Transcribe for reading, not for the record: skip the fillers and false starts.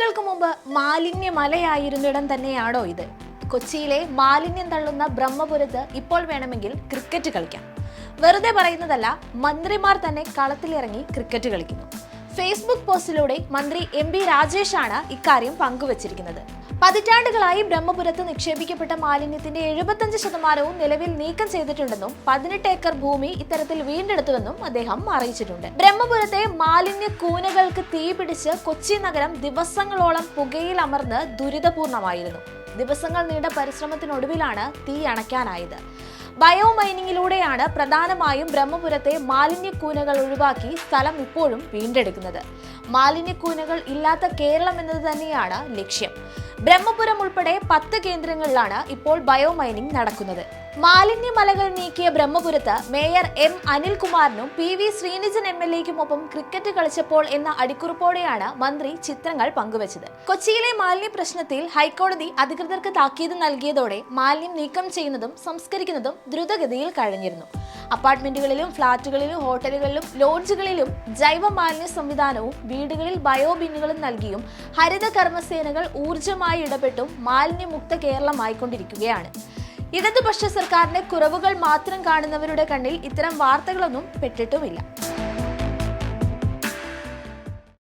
വർഷങ്ങൾക്ക് മുമ്പ് മാലിന്യമലയായിരുന്നിടം തന്നെയാണോ ഇത്? കൊച്ചിയിലെ മാലിന്യം തള്ളുന്ന ബ്രഹ്മപുരത്ത് ഇപ്പോൾ വേണമെങ്കിൽ ക്രിക്കറ്റ് കളിക്കാം. വെറുതെ പറയുന്നതല്ല, മന്ത്രിമാർ തന്നെ കളത്തിലിറങ്ങി ക്രിക്കറ്റ് കളിക്കുന്നു. ഫേസ്ബുക്ക് പോസ്റ്റിലൂടെ മന്ത്രി MP രാജേഷാണ് ഇക്കാര്യം പങ്കുവച്ചിരിക്കുന്നത്. പതിറ്റാണ്ടുകളായി ബ്രഹ്മപുരത്ത് നിക്ഷേപിക്കപ്പെട്ട മാലിന്യത്തിന്റെ 75% നിലവിൽ നീക്കം ചെയ്തിട്ടുണ്ടെന്നും 18 ഏക്കർ ഭൂമി ഇത്തരത്തിൽ വീണ്ടെടുത്തുവെന്നും അദ്ദേഹം അറിയിച്ചിട്ടുണ്ട്. ബ്രഹ്മപുരത്തെ മാലിന്യ കൂനകൾക്ക് തീപിടിച്ച് കൊച്ചി നഗരം ദിവസങ്ങളോളം പുകയിൽ അമർന്ന് ദുരിതപൂർണമായിരുന്നു. ദിവസങ്ങൾ നീണ്ട പരിശ്രമത്തിനൊടുവിലാണ് തീ അണയ്ക്കാനായത്. ബയോ മൈനിങ്ങിലൂടെയാണ് പ്രധാനമായും ബ്രഹ്മപുരത്തെ മാലിന്യക്കൂനകൾ ഒഴിവാക്കി സ്ഥലം ഇപ്പോഴും വീണ്ടെടുക്കുന്നത്. മാലിന്യക്കൂനകൾ ഇല്ലാത്ത കേരളം എന്നത് തന്നെയാണ് ലക്ഷ്യം. ബ്രഹ്മപുരം ഉൾപ്പെടെ 10 കേന്ദ്രങ്ങളിലാണ് ഇപ്പോൾ ബയോ മൈനിങ് നടക്കുന്നത്. മാലിന്യമലകൾ നീക്കിയ ബ്രഹ്മപുരത്ത് മേയർ M അനിൽകുമാറിനും PV ശ്രീനിജൻ MLA-ക്കുമൊപ്പം ക്രിക്കറ്റ് കളിച്ചപ്പോൾ എന്ന അടിക്കുറിപ്പോടെയാണ് മന്ത്രി ചിത്രങ്ങൾ പങ്കുവച്ചത്. കൊച്ചിയിലെ മാലിന്യ പ്രശ്നത്തിൽ ഹൈക്കോടതി അധികൃതർക്ക് താക്കീത് നൽകിയതോടെ മാലിന്യം നീക്കം ചെയ്യുന്നതും സംസ്കരിക്കുന്നതും ദ്രുതഗതിയിൽ കഴിഞ്ഞിരുന്നു. അപ്പാർട്ട്മെന്റുകളിലും ഫ്ളാറ്റുകളിലും ഹോട്ടലുകളിലും ലോഡ്ജുകളിലും ജൈവ മാലിന്യ സംവിധാനവും വീടുകളിൽ ബയോ ബിന്നുകളും നൽകിയും ഹരിത കർമ്മസേനകൾ ഊർജ്ജമായി ഇടപെട്ടും മാലിന്യമുക്ത കേരളമായിക്കൊണ്ടിരിക്കുകയാണ്. ഇടതുപക്ഷ സർക്കാരിന്റെ കുറവുകൾ മാത്രം കാണുന്നവരുടെ കണ്ണിൽ ഇത്തരം വാർത്തകളൊന്നും പെട്ടിട്ടുമില്ല.